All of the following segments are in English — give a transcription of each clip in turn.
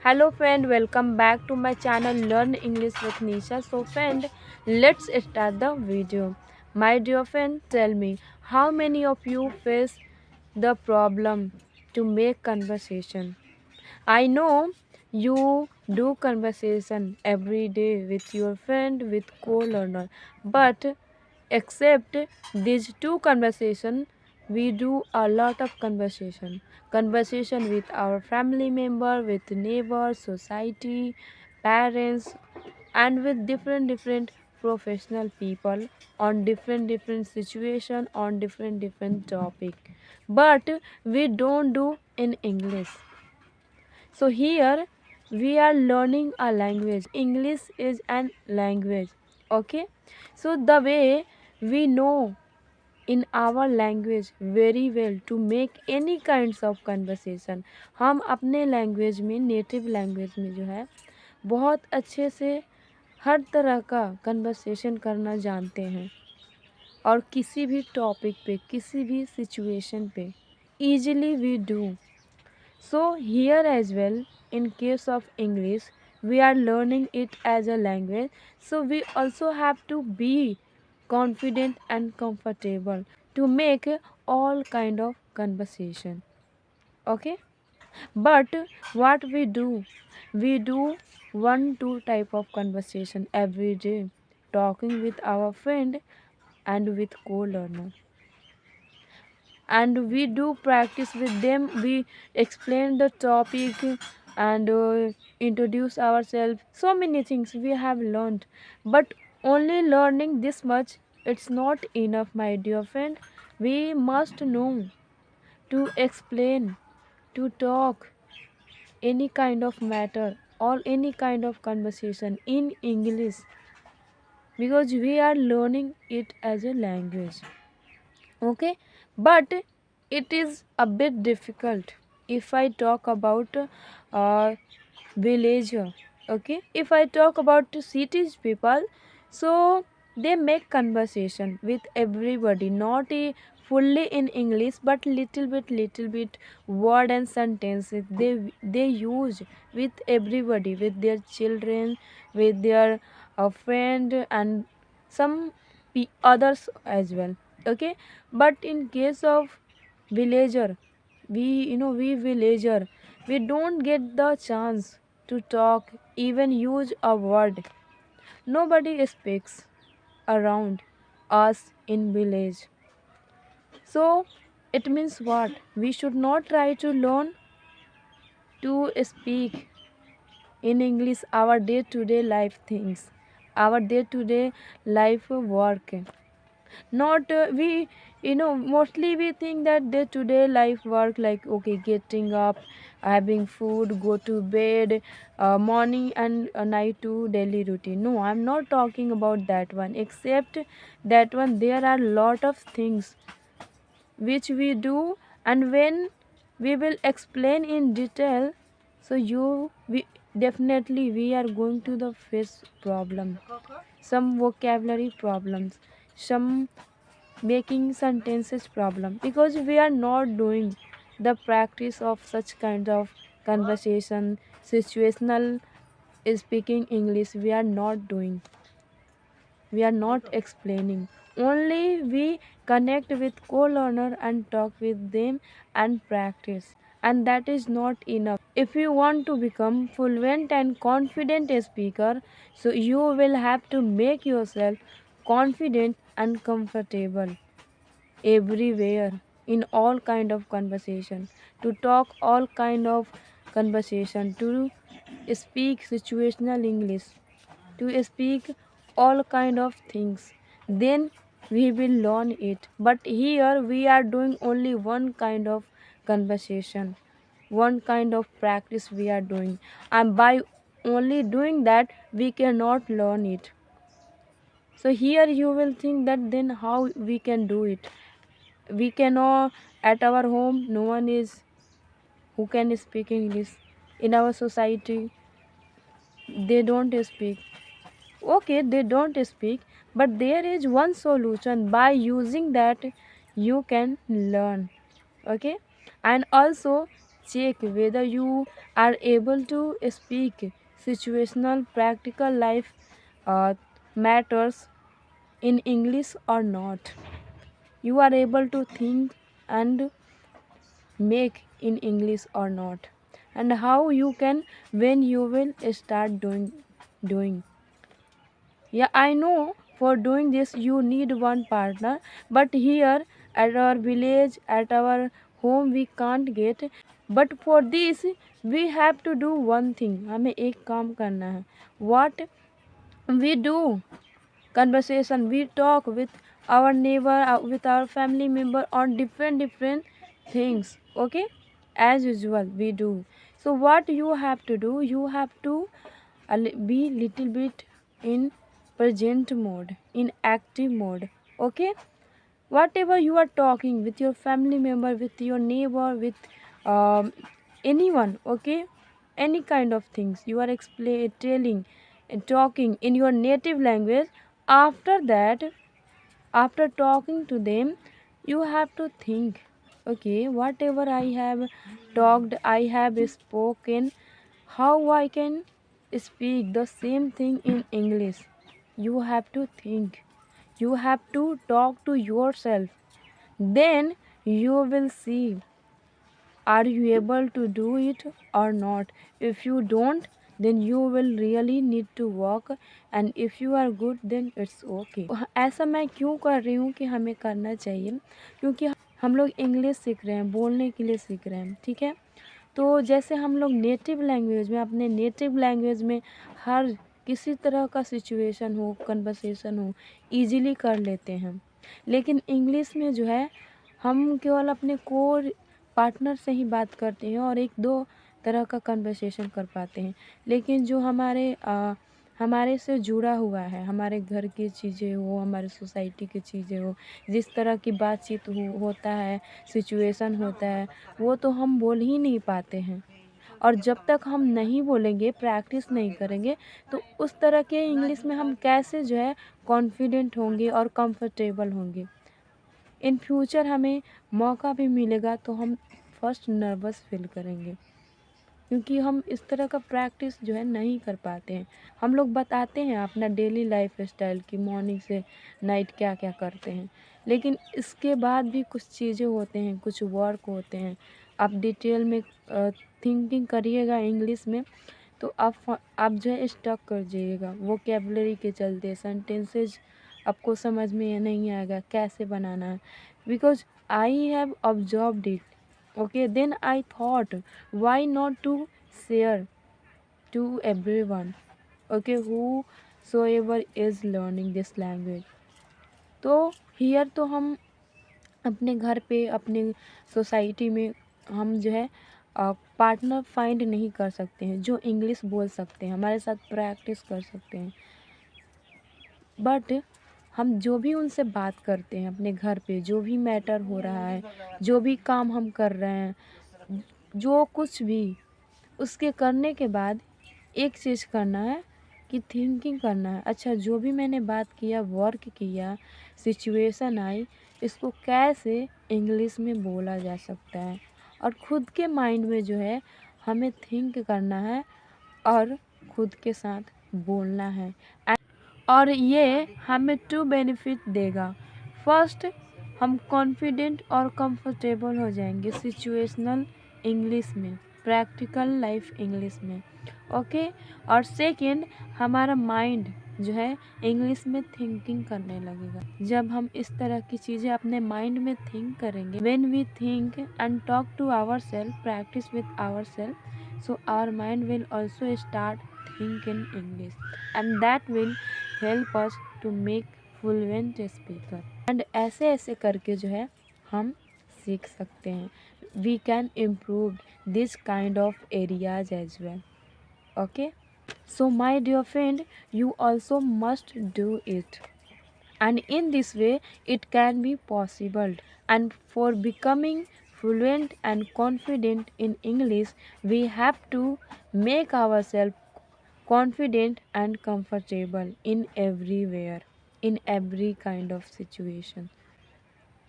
Hello friend, welcome back to my channel Learn English with Nisha. So friend, let's start the video. My dear friend, tell me, how many of you face the problem to make conversation? I know you do conversation every day with your friend, with co-learner, but except these two conversation, we do a lot of conversation with our family member, with neighbors, society, parents, and with different professional people on different situation, on different topic, but we don't do in English. So here we are learning a language. English is an language. Okay. So the way we know in our language very well to make any kinds of conversation, हम अपने language में, native language में जो है बहुत अच्छे से हर तरह का कन्वर्सेशन करना जानते हैं और किसी भी टॉपिक पे, किसी भी सिचुएशन पे easily we do. So here as well, in case of English, we are learning it as a language. So we also have to be confident and comfortable to make all kind of conversation. Okay? But what we do one two type of conversation every day, talking with our friend and with co-learner, and we do practice with them. We explain the topic and introduce ourselves. So many things we have learned, but only learning this much, it's not enough, my dear friend. We must know to explain, to talk any kind of matter or any kind of conversation in English, because we are learning it as a language. Okay, but it is a bit difficult if I talk about villager. Okay, if I talk about cities people, so they make conversation with everybody, not fully in English, but little bit word and sentences they use with everybody, with their children, with their friend, and some others as well. Okay, but in case of villager, we villager, we don't get the chance to talk, even use a word. Nobody speaks around us in village. So it means what? We should not try to learn to speak in English our day to day life things, our day to day life work. Not we mostly we think that day to day life work, like okay, getting up, having food, go to bed, morning and night to daily routine. No, I'm not talking about that one. Except that one, there are lot of things which we do, and when we will explain in detail, so we definitely we are going to the face problem, some vocabulary problems, some making sentences problem, because we are not doing the practice of such kind of conversation, situational speaking English. We are not doing, we are not explaining, only we connect with co-learner and talk with them and practice, and that is not enough. If you want to become fluent and confident speaker, so you will have to make yourself confident and comfortable everywhere, in all kind of conversation, to talk all kind of conversation, to speak situational English, to speak all kind of things, then we will learn it. But here we are doing only one kind of conversation, one kind of practice we are doing, and by only doing that we cannot learn it. So here you will think that then how we can do it. We cannot, at our home no one is who can speak English. In our society they don't speak. Okay, they don't speak, but there is one solution. By using that you can learn. Okay, and also check whether you are able to speak situational practical life uh, matters in English or not. You are able to think and make in English or not, and how you can when you will start doing. Yeah, I know for doing this you need one partner, but here at our village, at our home, we can't get. But for this, we have to do one thing. हमें एक काम करना है. What we do? Conversation. We talk with our neighbor, with our family member on different things. Okay, as usual we do. So what you have to do? You have to be little bit in present mode, in active mode. Okay, whatever you are talking with your family member, with your neighbor, with um, anyone, okay, any kind of things you are telling and talking in your native language. After that, after talking to them, you have to think, okay, whatever I have talked, I have spoken, how I can speak the same thing in English. You have to think, you have to talk to yourself. Then you will see, are you able to do it or not. If you don't, then you will really need to work, and if you are good then it's okay. ऐसा मैं क्यों कर रही हूँ कि हमें करना चाहिए, क्योंकि हम लोग इंग्लिश सीख रहे हैं, बोलने के लिए सीख रहे हैं, ठीक है। तो जैसे हम लोग नेटिव लैंग्वेज में, अपने नेटिव लैंग्वेज में हर किसी तरह का सिचुएशन हो, कन्वर्सेशन हो, ईज़िली कर लेते हैं। लेकिन इंग्लिश में जो है, हम केवल अपने कोर पार्टनर से ही बात करते हैं और 1-2 तरह का कन्वर्सेशन कर पाते हैं। लेकिन जो हमारे से जुड़ा हुआ है, हमारे घर की चीज़ें हो, हमारे सोसाइटी की चीज़ें हो, जिस तरह की बातचीत होता है, सिचुएशन होता है, वो तो हम बोल ही नहीं पाते हैं। और जब तक हम नहीं बोलेंगे, प्रैक्टिस नहीं करेंगे, तो उस तरह के इंग्लिश में हम कैसे जो है कॉन्फिडेंट होंगे और कंफर्टेबल होंगे। इन फ्यूचर हमें मौका भी मिलेगा तो हम फर्स्ट नर्वस फील करेंगे, क्योंकि हम इस तरह का प्रैक्टिस जो है नहीं कर पाते हैं। हम लोग बताते हैं अपना डेली लाइफ स्टाइल की मॉर्निंग से नाइट क्या क्या करते हैं, लेकिन इसके बाद भी कुछ चीज़ें होते हैं, कुछ वर्क होते हैं। आप डिटेल में थिंकिंग करिएगा इंग्लिश में, तो आप जो है स्टक कर जाइएगा वोकेबलरी के चलते। सेंटेंसेज आपको समझ में नहीं आएगा कैसे बनाना है, because I have observed it. Okay, then I thought, why not to share to everyone, okay, whosoever is learning this language. तो here तो हम अपने घर पे, अपने सोसाइटी में हम जो है पार्टनर फाइंड नहीं कर सकते हैं जो इंग्लिश बोल सकते हैं, हमारे साथ प्रैक्टिस कर सकते हैं। बट हम जो भी उनसे बात करते हैं अपने घर पे, जो भी मैटर हो रहा है, जो भी काम हम कर रहे हैं, जो कुछ भी, उसके करने के बाद एक चीज़ करना है कि थिंकिंग करना है। अच्छा, जो भी मैंने बात किया, वर्क किया, सिचुएशन आई, इसको कैसे इंग्लिश में बोला जा सकता है, और खुद के माइंड में जो है हमें थिंक करना है और खुद के साथ बोलना है। और ये हमें 2 बेनिफिट देगा। फर्स्ट, हम कॉन्फिडेंट और कंफर्टेबल हो जाएंगे सिचुएशनल इंग्लिश में, प्रैक्टिकल लाइफ इंग्लिश में, ओके। और सेकंड, हमारा माइंड जो है इंग्लिश में थिंकिंग करने लगेगा। जब हम इस तरह की चीज़ें अपने माइंड में थिंक करेंगे, when we think and talk to our self, practice with our self, so our mind will also start think in English, and that will help us to make fluent speaker. and ऐसे ऐसे करके जो है हम सीख सकते हैं। We can improve this kind of areas as well. Okay, so my dear friend, you also must do it, and in this way it can be possible. And for becoming fluent and confident in English, we have to make ourselves confident and comfortable in everywhere, in every kind of situation,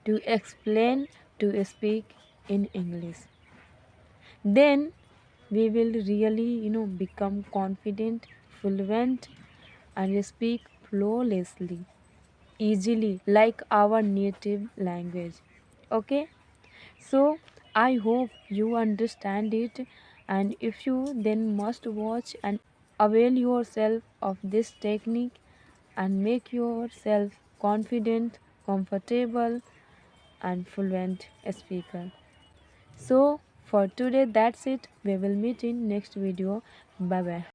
to explain, to speak in English. Then we will really become confident, fluent, and speak flawlessly, easily, like our native language. Okay, so I hope you understand it, and if you then must watch and avail yourself of this technique and make yourself confident, comfortable, and fluent speaker. So for today that's it. We will meet in next video. Bye bye.